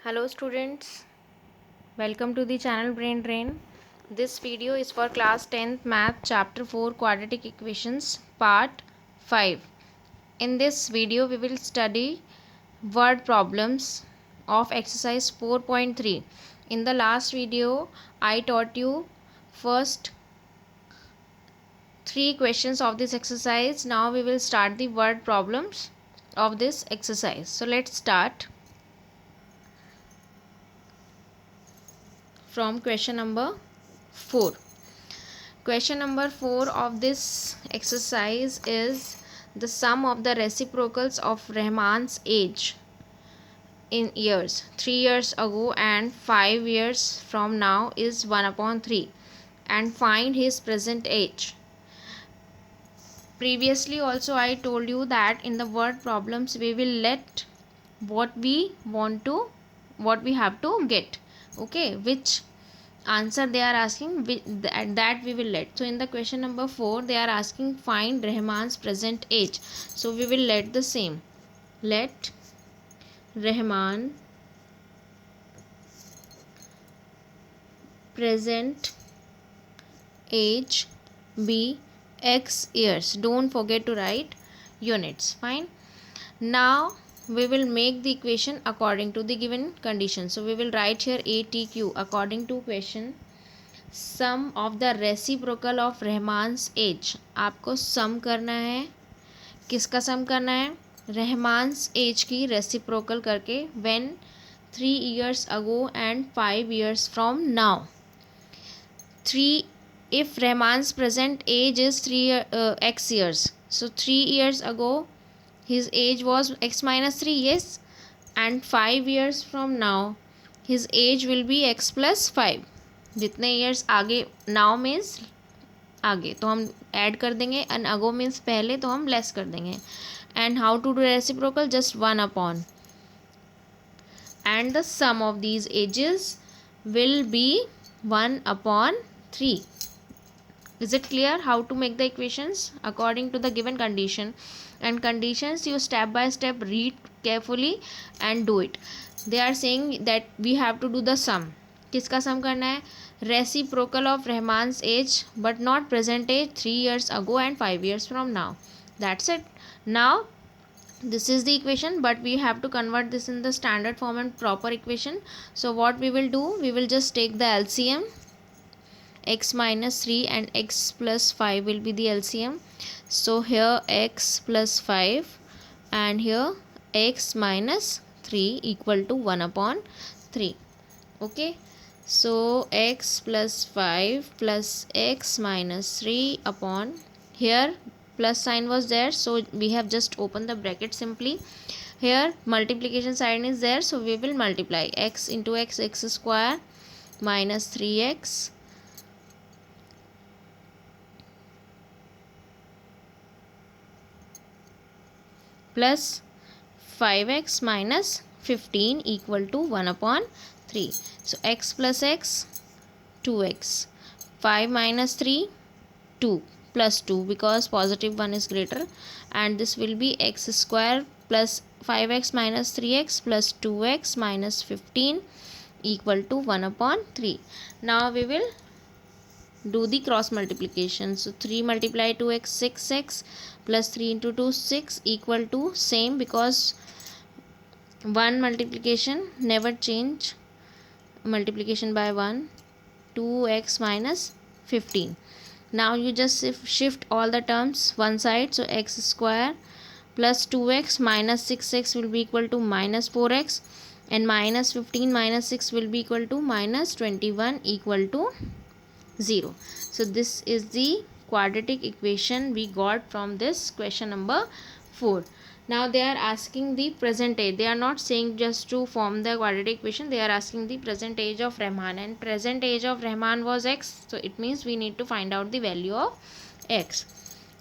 Hello students, welcome to the channel Brain Drain. This video is for class 10th math chapter 4 quadratic equations part 5. In this video we will study word problems of exercise 4.3. In the last video I taught you first 3 questions of this exercise. Now we will start the word problems of this exercise. So let's start from question number 4. Question number 4 of this exercise is the sum of the reciprocals of Rahman's age in years 3 years ago and 5 years from now is 1 upon 3 and find his present age. Previously also I told you that in the word problems we will let what we have to get, okay, which answer they are asking, that we will let. So in the question number 4 they are asking find Rahman's present age, so we will let the same. Let Rahman present age be x years. Don't forget to write units. Fine. Now we will make the equation according to the given condition. So we will write here ATQ according to question. Sum of the reciprocal of Rahman's age. आपको sum करना है. किसका sum करना है? Rahman's age की reciprocal करके when 3 years ago and 5 years from now. 3 if Rahman's present age is 3 x years, so 3 years ago his age was x minus 3, yes, and 5 years from now his age will be x plus 5. जितने years आगे, now means आगे, तो हम add कर देंगे, and ago means पहले, तो हम लेस कर देंगे. And how to do reciprocal? Just 1 upon, and the sum of these edges will be 1 upon 3. Is it clear how to make the equations according to the given condition? And conditions you step by step read carefully and do it. They are saying that we have to do the sum. किसका sum करना है? Reciprocal of Rahman's age but not present age 3 years ago and 5 years from now. That's it. Now this is the equation, but we have to convert this in the standard form and proper equation. So what we will do, we will just take the LCM. X minus 3 and x plus 5 will be the LCM. So here x plus 5 and here x minus 3 equal to 1 upon 3. Okay, so x plus 5 plus x minus 3 upon, here plus sign was there, so we have just opened the bracket simply. Here multiplication sign is there, so we will multiply x into x, x square minus 3x plus 5x minus 15 equal to 1 upon 3. So x plus x 2x, 5 minus 3 2 plus 2 because positive 1 is greater, and this will be x square plus 5x minus 3x plus 2x minus 15 equal to 1 upon 3. Now we will do the cross multiplication. So 3 multiply 2x 6x plus 3 into 2 6 equal to same, because 1 multiplication never change, multiplication by 1, 2x minus 15. Now you just shift all the terms one side, so x square plus 2x minus 6x will be equal to minus 4x, and minus 15 minus 6 will be equal to minus 21 equal to 0. So this is the quadratic equation we got from this question number 4. Now they are asking the present age. They are not saying just to form the quadratic equation, they are asking the present age of Rahman, and present age of Rahman was x, so it means we need to find out the value of x.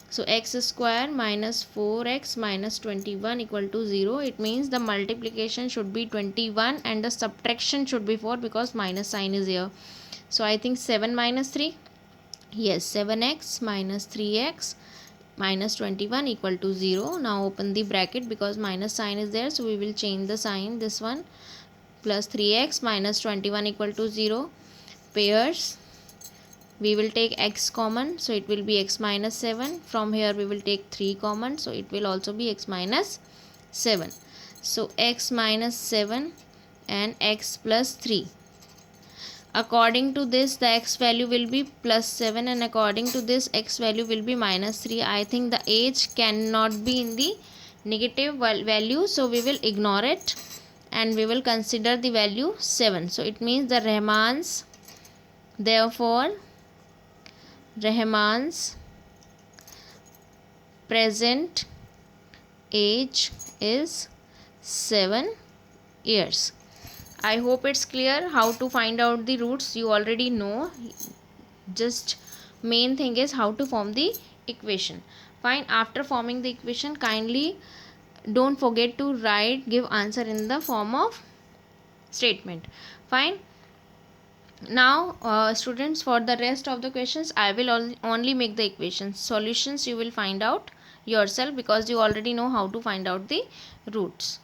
So x square minus 4x minus 21 equal to 0. It means the multiplication should be 21 and the subtraction should be 4 because minus sign is here. So I think 7 minus 3, yes, 7x minus 3x minus 21 equal to 0. Now open the bracket because minus sign is there, so we will change the sign, this one, plus 3x minus 21 equal to 0. Pairs, we will take x common, so it will be x minus 7. From here we will take 3 common, so it will also be x minus 7. So x minus 7 and x plus 3. According to this, the x value will be plus 7, and according to this, x value will be minus 3. I think the age cannot be in the negative value, so we will ignore it and we will consider the value 7. So it means the Rahman's, therefore Rahman's present age is 7 years. I hope it's clear how to find out the roots. You already know. Just main thing is how to form the equation. Fine. After forming the equation, kindly don't forget to give answer in the form of statement. Fine. Now students, for the rest of the questions I will only make the equations. Solutions you will find out yourself, because you already know how to find out the roots.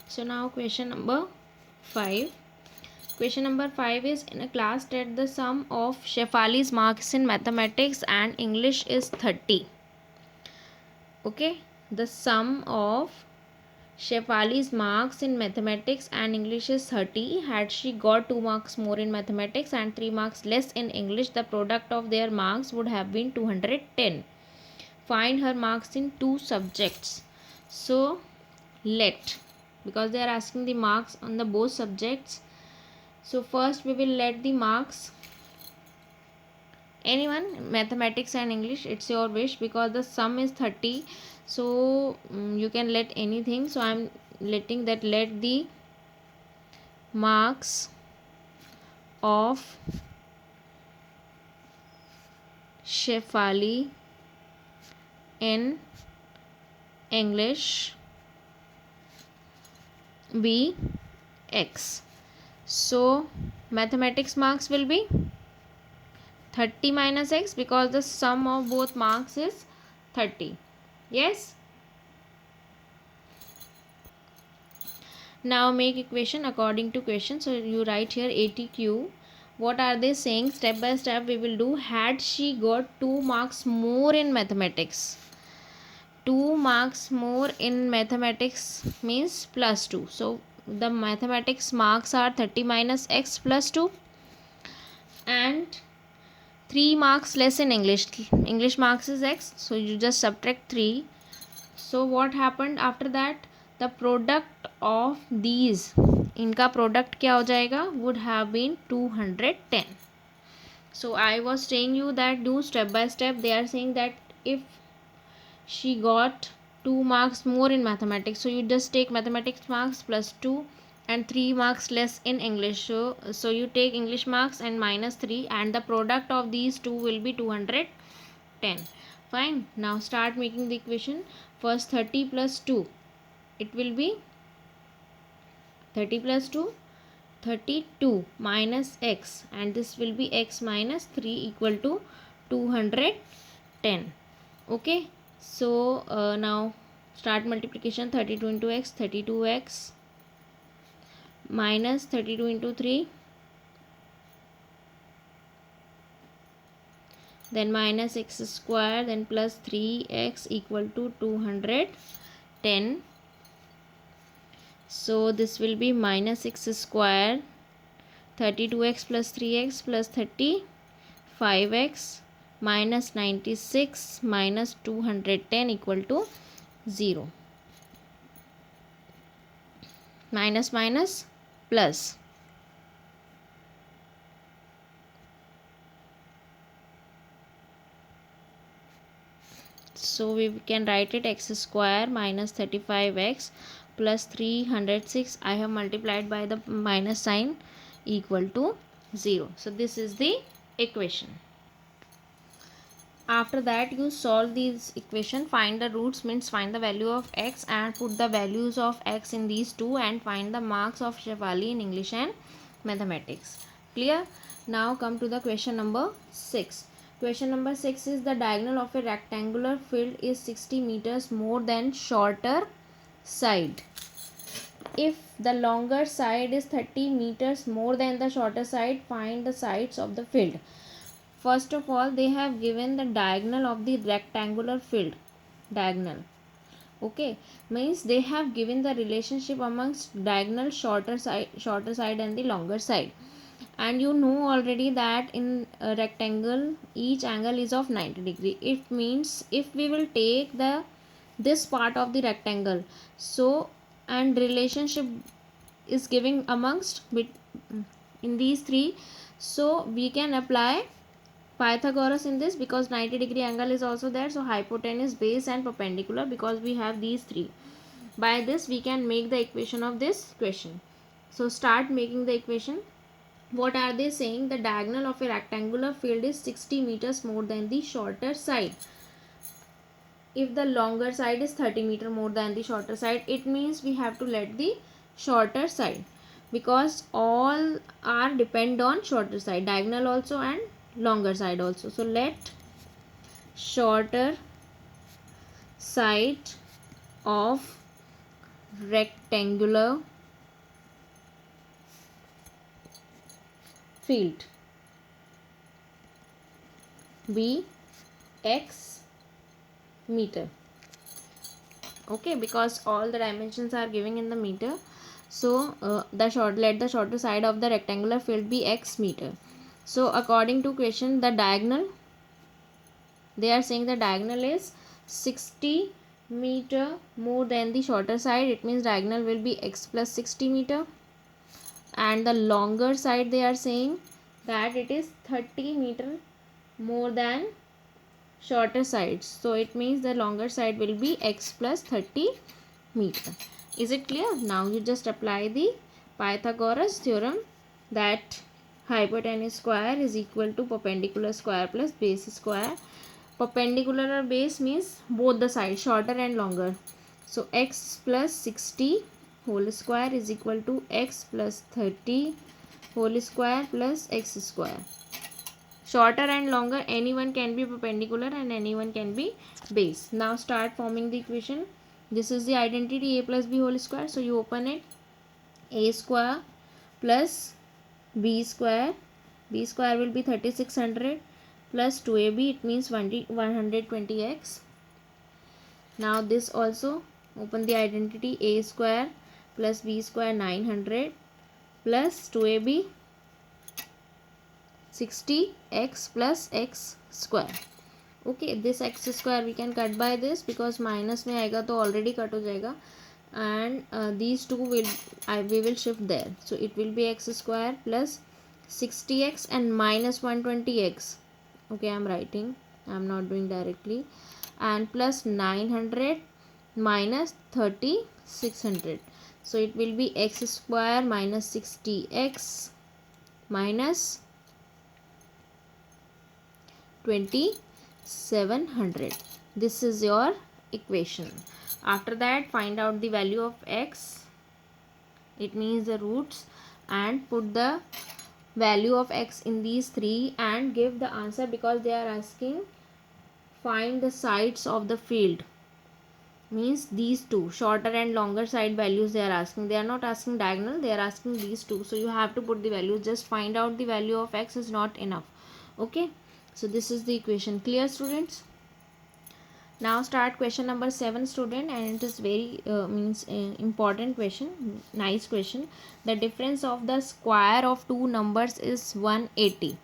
So now question number 5. Question number 5 is, in a class state the sum of Shefali's marks in mathematics and English is 30. Okay, the sum of Shefali's marks in mathematics and English is 30. Had she got 2 marks more in mathematics and 3 marks less in English, the product of their marks would have been 210. Find her marks in 2 subjects. So let, because they are asking the marks on the both subjects, so first we will let the marks, anyone, mathematics and English, it's your wish, because the sum is 30, so you can let anything. So I am letting that, let the marks of Shefali in English be x. So mathematics marks will be 30 minus x, because the sum of both marks is 30. Yes. Now make equation according to question. So you write here ATQ. What are they saying? Step by step we will do. Had she got 2 marks more in mathematics, 2 marks more in mathematics means plus 2. So the mathematics marks are 30 minus x plus 2, and 3 marks less in English. English marks is x, so you just subtract 3. So what happened after that? The product of these, इनका product क्या हो जाएगा? Would have been 210. So I was saying you that do step by step. They are saying that if she got 2 marks more in mathematics, so you just take mathematics marks plus 2 and 3 marks less in English. So you take English marks and minus 3, and the product of these two will be 210. Fine. Now start making the equation. First 30 plus 2, it will be 30 plus 2, 32 minus x, and this will be x minus 3 equal to 210. Okay. So now start multiplication. 32 into x, 32x minus 32 into 3, then minus x square, then plus 3x equal to 210. So this will be minus x square, 32x plus 3x plus 35x minus 96 minus 210 equal to 0. Minus minus plus. So we can write it x square minus 35x plus 306. I have multiplied by the minus sign equal to 0. So this is the equation. After that you solve these equation. Find the roots means find the value of x and put the values of x in these two, and find the marks of Shefali in English and mathematics. Clear? Now come to the question number 6. Question number 6 is, the diagonal of a rectangular field is 60 meters more than shorter side. if the longer side is 30 meters more than the shorter side, find the sides of the field. First of all, they have given the diagonal of the rectangular field. Diagonal. Okay, means they have given the relationship amongst diagonal shorter side and the longer side. And you know already that in a rectangle each angle is of 90 degree. It means if we will take this part of the rectangle, so and relationship is giving amongst in these three, so we can apply Pythagoras in this, because 90 degree angle is also there. So hypotenuse, base and perpendicular, because we have these three. By this we can make the equation of this question. So start making the equation. What are they saying? The diagonal of a rectangular field is 60 meters more than the shorter side. If the longer side is 30 meter more than the shorter side, it means we have to let the shorter side, because all are depend on shorter side, diagonal also and longer side also. So let shorter side of rectangular field be x meter. Okay, because all the dimensions are giving in the meter. So let the shorter side of the rectangular field be x meter. So according to question, the diagonal, they are saying the diagonal is 60 meter more than the shorter side. It means diagonal will be x plus 60 meter. And the longer side, they are saying that it is 30 meter more than shorter sides. So it means the longer side will be x plus 30 meter. Is it clear? Now you just apply the Pythagoras theorem, that hypotenuse square is equal to perpendicular square plus base square. Perpendicular or base means both the sides, shorter and longer. So x plus 60 whole square is equal to x plus 30 whole square plus x square. Shorter and longer, anyone can be perpendicular and anyone can be base. Now start forming the equation. This is the identity, a plus b whole square. So you open it. A square plus b square. B square will be 3600 plus 2ab. It means 120x. Now this also, open the identity, a square plus b square 900 plus 2ab 60x plus x square. Okay, this x square we can cut by this, because minus में आएगा तो already cut हो जाएगा, and these two we will shift there. So it will be x square plus 60x and minus 120x. Okay, I am writing, I am not doing directly, and plus 900 minus 3600. So it will be x square minus 60x minus 2700. This is your equation. After that, find out the value of x, it means the roots, and put the value of x in these three and give the answer, because they are asking find the sides of the field, means these two, shorter and longer side values they are asking. They are not asking diagonal, they are asking these two. So you have to put the value. Just find out the value of x is not enough. Okay, so this is the equation. Clear, students? Now start question number 7, student, and it is very important question, nice question. The difference of the square of two numbers is 180.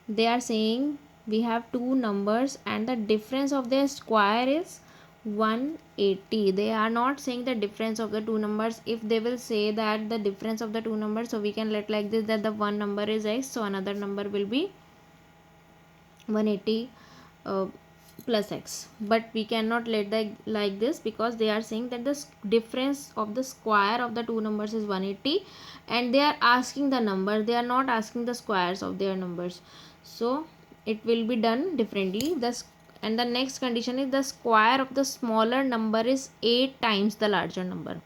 They are saying we have two numbers and the difference of their square is 180. They are not saying the difference of the two numbers. If they will say that the difference of the two numbers, so we can let like this, that the one number is x, so another number will be 180 plus x, but we cannot let that like this, because they are saying that the difference of the square of the two numbers is 180, and they are asking the number, they are not asking the squares of their numbers. So it will be done differently. And the next condition is the square of the smaller number is 8 times the larger number.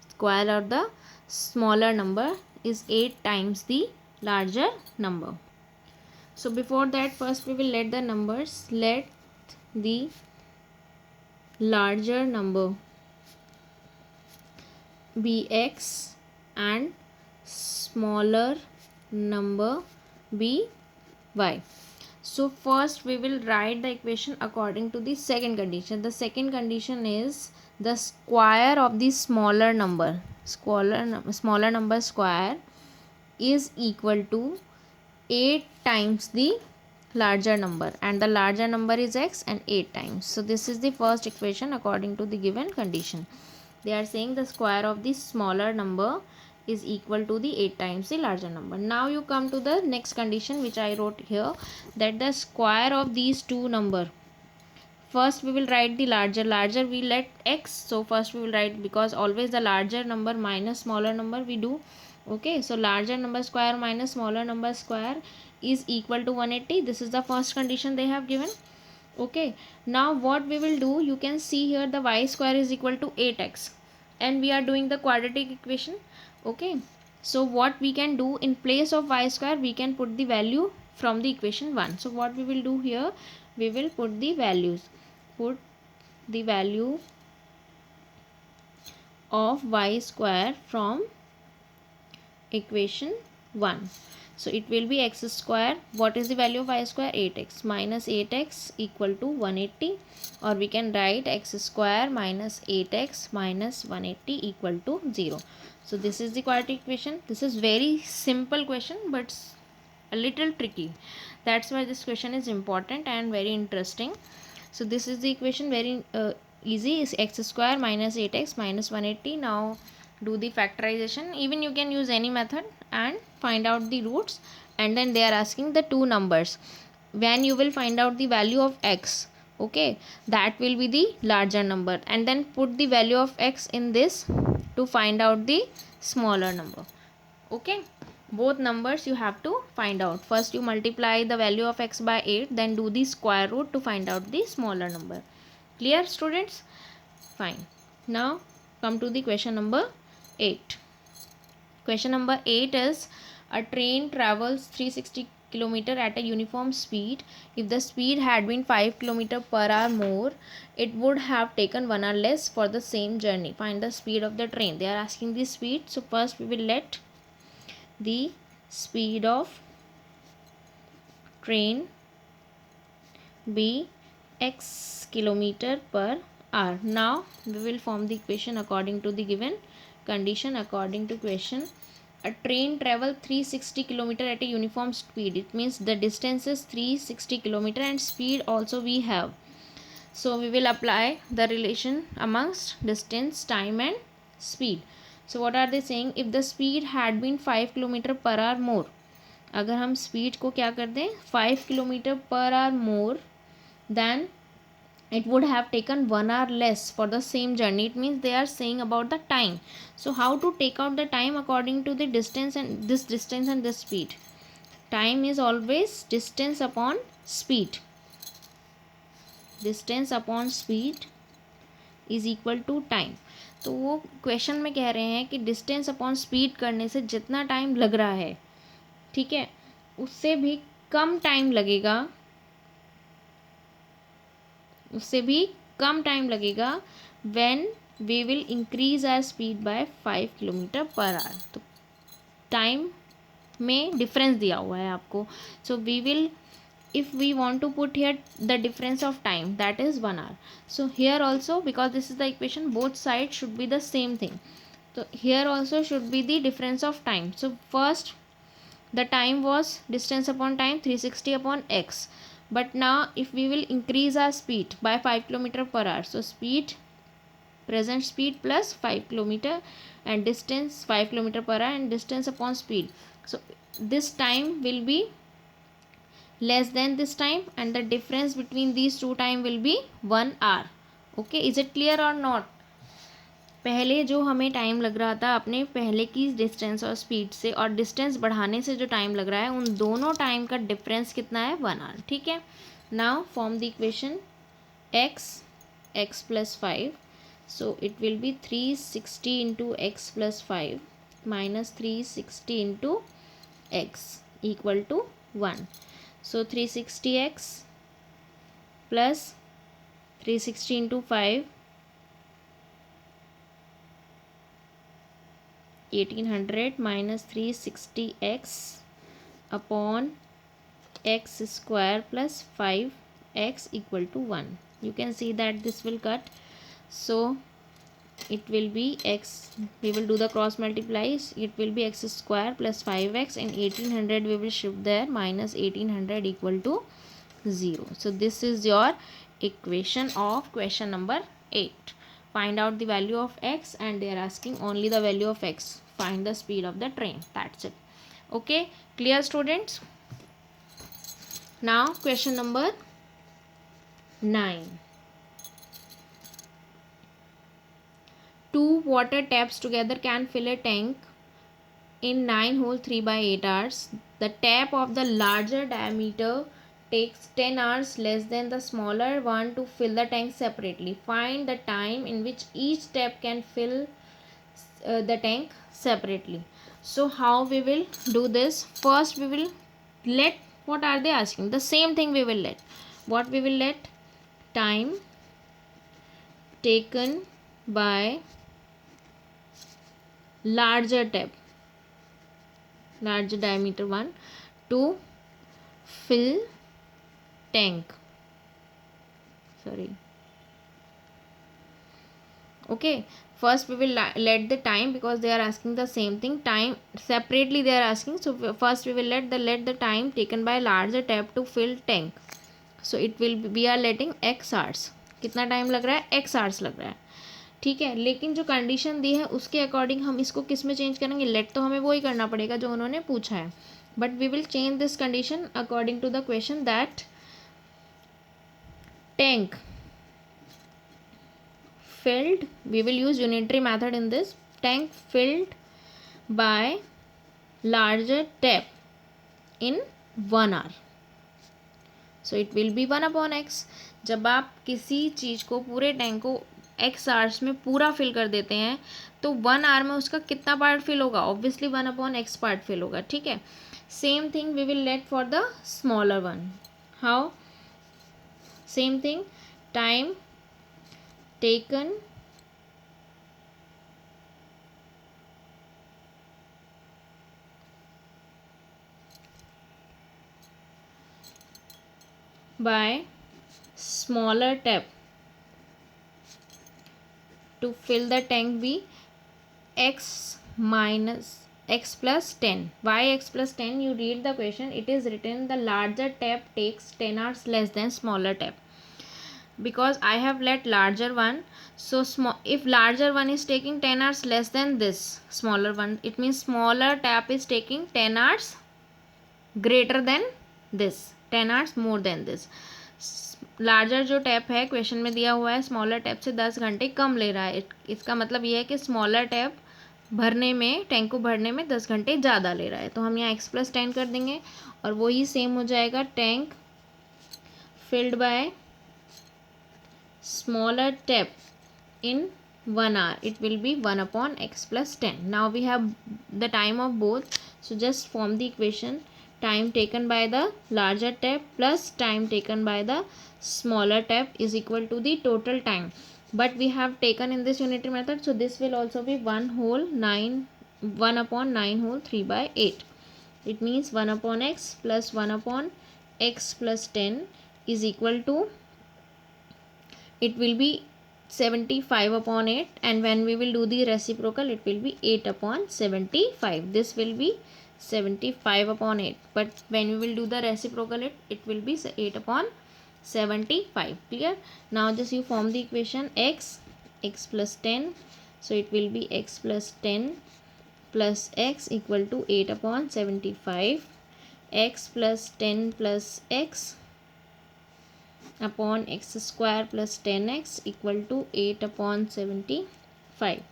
Square of the smaller number is 8 times the larger number. So before that, first we will let the numbers. Let the larger number be x and smaller number be y. So first we will write the equation according to the second condition. The second condition is the square of the smaller number, smaller number square is equal to 8 times the larger number, and the larger number is x and 8 times. So this is the first equation according to the given condition. They are saying the square of the smaller number is equal to the 8 times the larger number. Now you come to the next condition which I wrote here, that the square of these two number, first we will write the larger we let x, so first we will write, because always the larger number minus smaller number we do. Okay, so larger number square minus smaller number square is equal to 180. This is the first condition they have given. Okay, now what we will do, you can see here the y square is equal to 8x, and we are doing the quadratic equation. Okay, so what we can do, in place of y square we can put the value from the equation 1. So what we will do here, we will put the values, put the value of y square from equation 1. So it will be x square, what is the value of y square, 8x, minus 8x equal to 180, or we can write x square minus 8x minus 180 equal to 0. So this is the quadratic equation. This is very simple question but a little tricky. That's why this question is important and very interesting. So this is the equation, very easy, is x square minus 8x minus 180. Now do the factorization. Even you can use any method and find out the roots, and then they are asking the two numbers. When you will find out the value of x, okay, that will be the larger number, and then put the value of x in this to find out the smaller number. Okay, both numbers you have to find out. First you multiply the value of x by 8, then do the square root to find out the smaller number. Clear, students? Fine. Now come to the question number 8. Question number 8 is, a train travels 360 km at a uniform speed. If the speed had been 5 km per hour more, it would have taken 1 hour less for the same journey. Find the speed of the train. They are asking the speed. So first we will let the speed of train be x kilometer per hour. Now we will form the equation according to the given condition. According to question, a train travel 360 km at a uniform speed. It means the distance is 360 km and speed also we have. So we will apply the relation amongst distance, time and speed. So what are they saying? If the speed had been 5 km per hour more, अगर हम speed को क्या कर दें 5 km per hour more, then it would have taken 1 hour less for the same journey. It means they are saying about the time. So how to take out the time according to the distance and this speed? Time is always distance upon speed. Distance upon speed is equal to time. तो वो question में कह रहे हैं कि distance upon speed करने से जितना टाइम लग रहा है, ठीक है, उससे भी कम टाइम लगेगा, उससे भी कम टाइम लगेगा when we will increase our speed by 5 km per hour. तो टाइम में डिफरेंस दिया हुआ है आपको. So we will, if we want to put here the difference of time, that is 1 hour. So here also, because this is the equation, both sides should be the same thing. So here also should be the difference of time. So first the time was distance upon time 360 upon x, but now if we will increase our speed by 5 km per hour, so speed, present speed plus 5 km and distance 5 km per hour and distance upon speed, so this time will be less than this time and the difference between these two time will be 1 hour. Okay, is it clear or not? पहले जो हमें time लग रहा था अपने पहले की distance और स्पीड से, और डिस्टेंस बढ़ाने से जो टाइम लग रहा है, उन दोनों टाइम का डिफरेंस कितना है 1 आवर. ठीक है. Now form the equation x plus 5. So it will be 360 into x plus 5 minus 360 into x equal to 1. So 360x plus 360 into 5 1800 minus 360x upon x square plus 5x equal to 1. You can see that this will cut, so it will be x, we will do the cross multiplies, it will be x square plus 5x, and 1800 we will shift there, minus 1800 equal to 0. So this is your equation of question number 8. Find out the value of x, and they are asking only the value of x. Find the speed of the train. That's it. Okay, clear students? Now question number 9. Two water taps together can fill a tank in 9 holes 3 by 8 hours. The tap of the larger diameter takes 10 hours less than the smaller one to fill the tank separately. Find the time in which each tap can fill the tank separately. So how we will do this? First we will let, what are they asking? The same thing we will let. What we will let? Time taken by larger tap, larger diameter one, to fill tank. Okay, first we will let the time, because they are asking the same thing, time separately they are asking. So first we will let the time taken by larger tap to fill tank. So it will be, we are letting x hours. कितना time लग रहा है? x hours लग रहा है, ठीक है. लेकिन जो कंडीशन दी है उसके अकॉर्डिंग हम इसको किस में चेंज करेंगे? लेट तो हमें वही करना पड़ेगा जो उन्होंने पूछा है, but we will change this condition according to the question, that tank filled, we will use unitary method in this, tank filled by larger tap in 1 hour. So it will be 1 upon x. जब आप किसी चीज़ को, पूरे tank को x hours में पूरा fill कर देते हैं तो 1 आवर में उसका कितना पार्ट फिल होगा? Obviously 1 upon x part fill होगा, ठीक है. Same thing we will let for the smaller one. How? Same thing, time taken by smaller tap to fill the tank be x minus x plus 10. Why x plus 10? You read the question, it is written the larger tap takes 10 hours less than smaller tap, because I have let larger one. So small, if larger one is taking 10 hours less than this smaller one, it means smaller tap is taking 10 hours greater than this, 10 hours more than this. Larger जो tap है question में दिया हुआ है smaller tap से 10 घंटे कम ले रहा है. इसका मतलब ये है कि स्मॉलर टैप भरने में, टैंक को भरने में 10 घंटे ज़्यादा ले रहा है. तो हम यहाँ x प्लस 10 कर देंगे और वही सेम हो जाएगा, tank filled by smaller tap in 1 hour, it will be 1 upon x plus 10. Now we have the time of both, so just form the equation, time taken by the larger tap plus time taken by the smaller tap is equal to the total time, but we have taken in this unitary method, so this will also be 1 upon 9 whole 3 by 8. It means 1 upon x plus 1 upon x plus 10 is equal to, it will be 75 upon 8, and when we will do the reciprocal it will be 8 upon 75. This will be 75 upon 8, but when we will do the reciprocal it will be 8 upon 75. Clear? Now just you form the equation x plus 10, so it will be x plus 10 plus x equal to 8 upon 75, x plus 10 plus x upon x square plus 10x equal to 8 upon 75.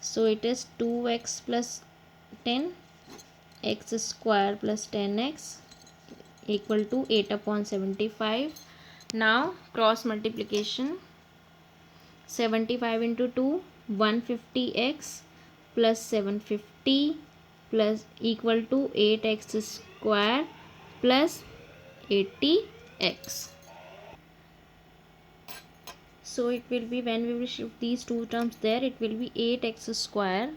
So it is 2x plus 10 x square plus 10x equal to 8 upon 75. Now cross multiplication, 75 into 2, 150x plus 750 plus equal to 8x square plus 80x. So it will be, when we will shift these two terms there, it will be 8x square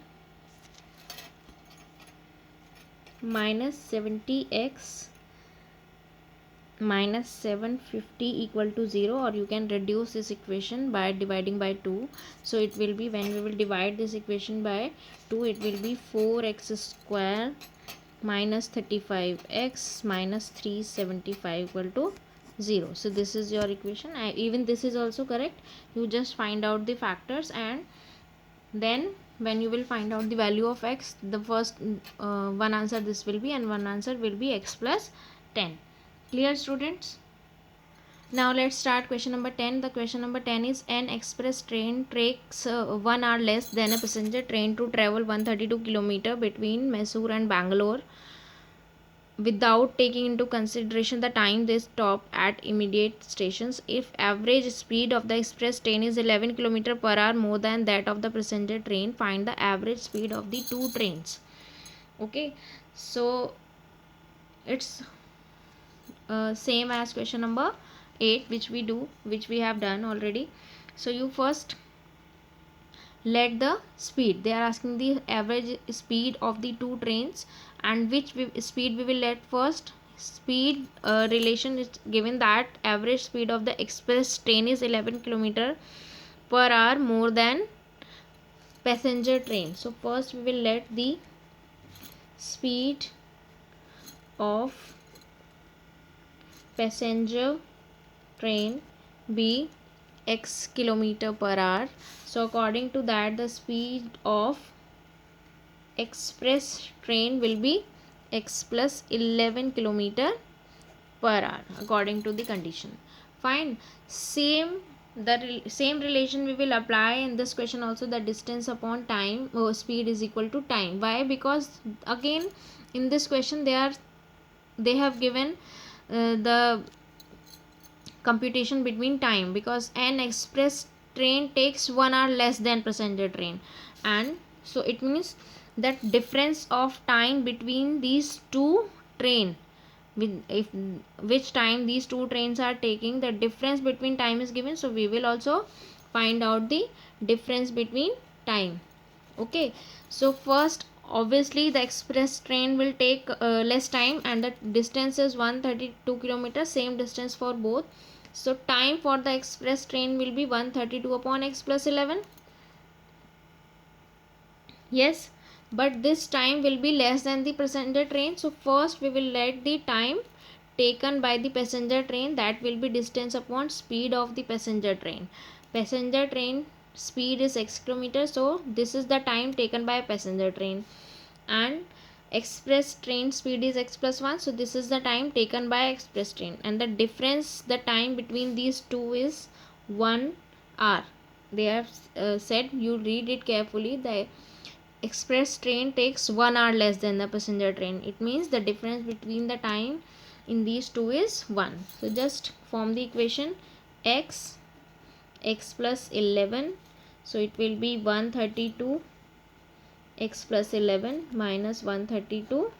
minus 70x minus 750 equal to 0, or you can reduce this equation by dividing by 2. So it will be, when we will divide this equation by 2, it will be 4x square minus 35x minus 375 equal to 0. So this is your equation. Even this is also correct. You just find out the factors, and then when you will find out the value of x, the first one answer this will be, and one answer will be x plus 10. Clear, students? Now let's start question number 10. The question number 10 is, an express train takes 1 hour less than a passenger train to travel 132 km between Mysore and Bangalore without taking into consideration the time they stop at immediate stations. If average speed of the express train is 11 km per hour more than that of the passenger train, find the average speed of the two trains. Okay, so it's same as question number 8, which we have done already. So you first let the speed, they are asking the average speed of the two trains, and which speed we will let first. Speed relation is given that average speed of the express train is 11 km per hour more than passenger train. So first we will let the speed of passenger train be x kilometer per hour. So according to that, the speed of express train will be x plus 11 kilometer per hour according to the condition. Fine. Same relation we will apply in this question also. The distance upon time, speed is equal to time. Why? Because again in this question they have given the computation between time, because an express train takes 1 hour less than passenger train, and so it means that difference of time between these two train, with if which time these two trains are taking, the difference between time is given. So we will also find out the difference between time. Okay, so first obviously the express train will take less time, and the distance is 132 kilometers, same distance for both. So time for the express train will be 132 upon x plus 11. Yes, but this time will be less than the passenger train. So first we will let the time taken by the passenger train, that will be distance upon speed of the passenger train. Passenger train speed is x kilometer, so this is the time taken by passenger train, and express train speed is x plus 1, so this is the time taken by express train, and the difference, the time between these two is 1 hour. They have said, you read it carefully, the express train takes 1 hour less than the passenger train. It means the difference between the time in these two is 1. So just form the equation x plus 11. So it will be 132 x plus 11 minus 132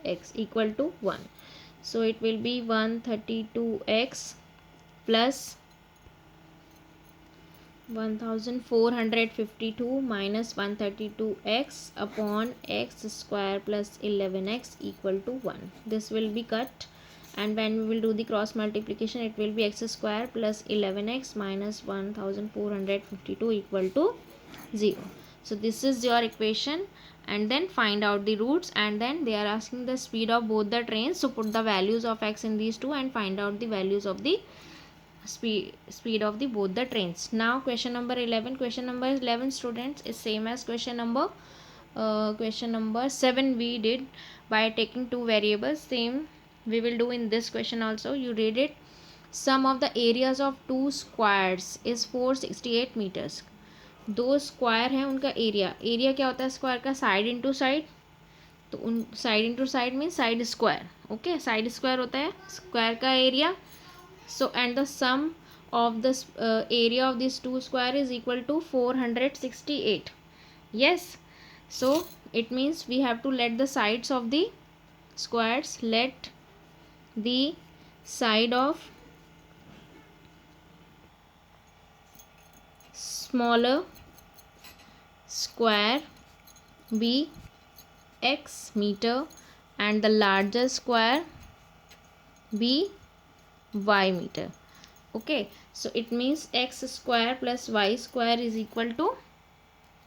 x equal to 1. So it will be 132x plus 1452 minus 132x upon x square plus 11x equal to 1. This will be cut, and when we will do the cross multiplication, it will be x square plus 11x minus 1452 equal to 0. So this is your equation, and then find out the roots, and then they are asking the speed of both the trains. So put the values of x in these two and find out the values of the speed of the both the trains. Now question number 11. Question number 11, students, is same as question number 7 we did by taking two variables. Same we will do in this question also. You read it. Sum of the areas of two squares is 468 meters. दो square हैं, उनका area क्या होता है square का? Side into side. तो उन side into side mean side square. Okay, side square होता है स्क्वायर का area. So and the sum of this area of these two square is equal to 468. Yes, so it means we have to let the sides of the squares, let the side of smaller square be x meter and the larger square be y meter. Okay, so it means x square plus y square is equal to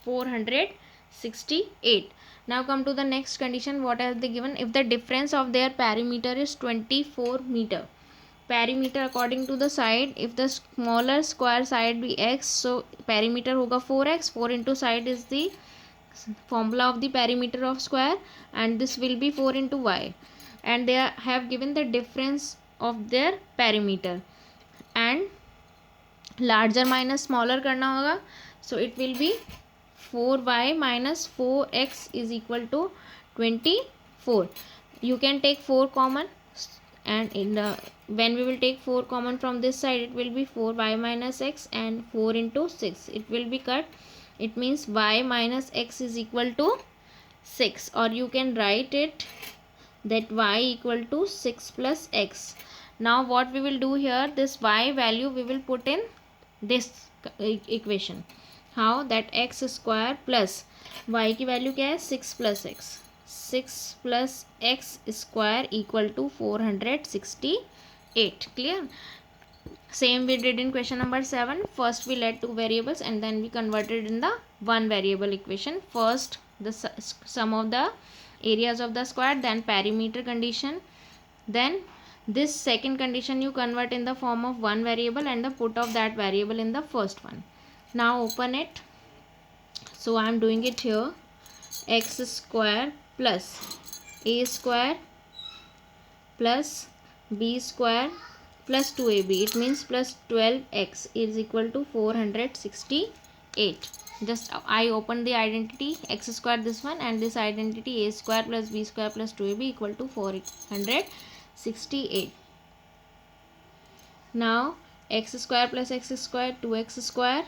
468. Now come to the next condition. What are they given? If the difference of their perimeter is 24 meter, perimeter according to the side, if the smaller square side be x, so perimeter hoga 4x. 4 into side is the formula of the perimeter of square, and this will be 4 into y, and they have given the difference of their perimeter, and larger minus smaller करना होगा. So it will be 4y minus 4x is equal to 24. You can take 4 common, and in the when we will take 4 common from this side, it will be 4y minus x, and 4 into 6 it will be cut. It means y minus x is equal to 6, or you can write it that y equal to 6 plus x. Now what we will do here, this y value we will put in this equation. How? That x square plus y की value क्या है 6 plus x. 6 plus x square equal to 468. Clear? Same we did in question number 7. First we let two variables and then we converted in the one variable equation. First the sum of the areas of the square, then perimeter condition, then this second condition you convert in the form of one variable and the put of that variable in the first one. Now open it. So I am doing it here. X square plus a square plus b square plus 2ab, it means plus 12x is equal to 468. Just I open the identity x square, this one, and this identity a square plus b square plus 2ab equal to 468. Now x square plus x square, 2x square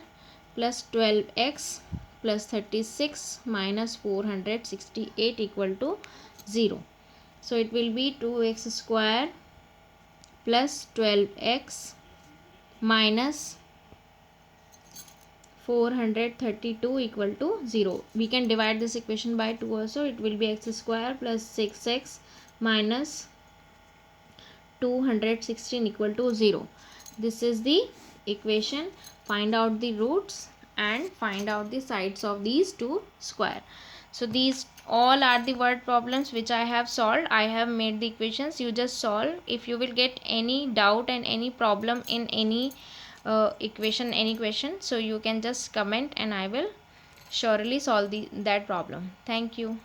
plus 12x plus 36 minus 468 equal to 0. So it will be 2x square plus 12x minus 432 equal to 0. We can divide this equation by 2 also. It will be x square plus 6x minus 216 equal to 0. This is the equation. Find out the roots and find out the sides of these two square. So these all are the word problems which I have solved. I have made the equations, you just solve. If you will get any doubt and any problem in any equation, any question, so you can just comment and I will surely solve that problem. Thank you.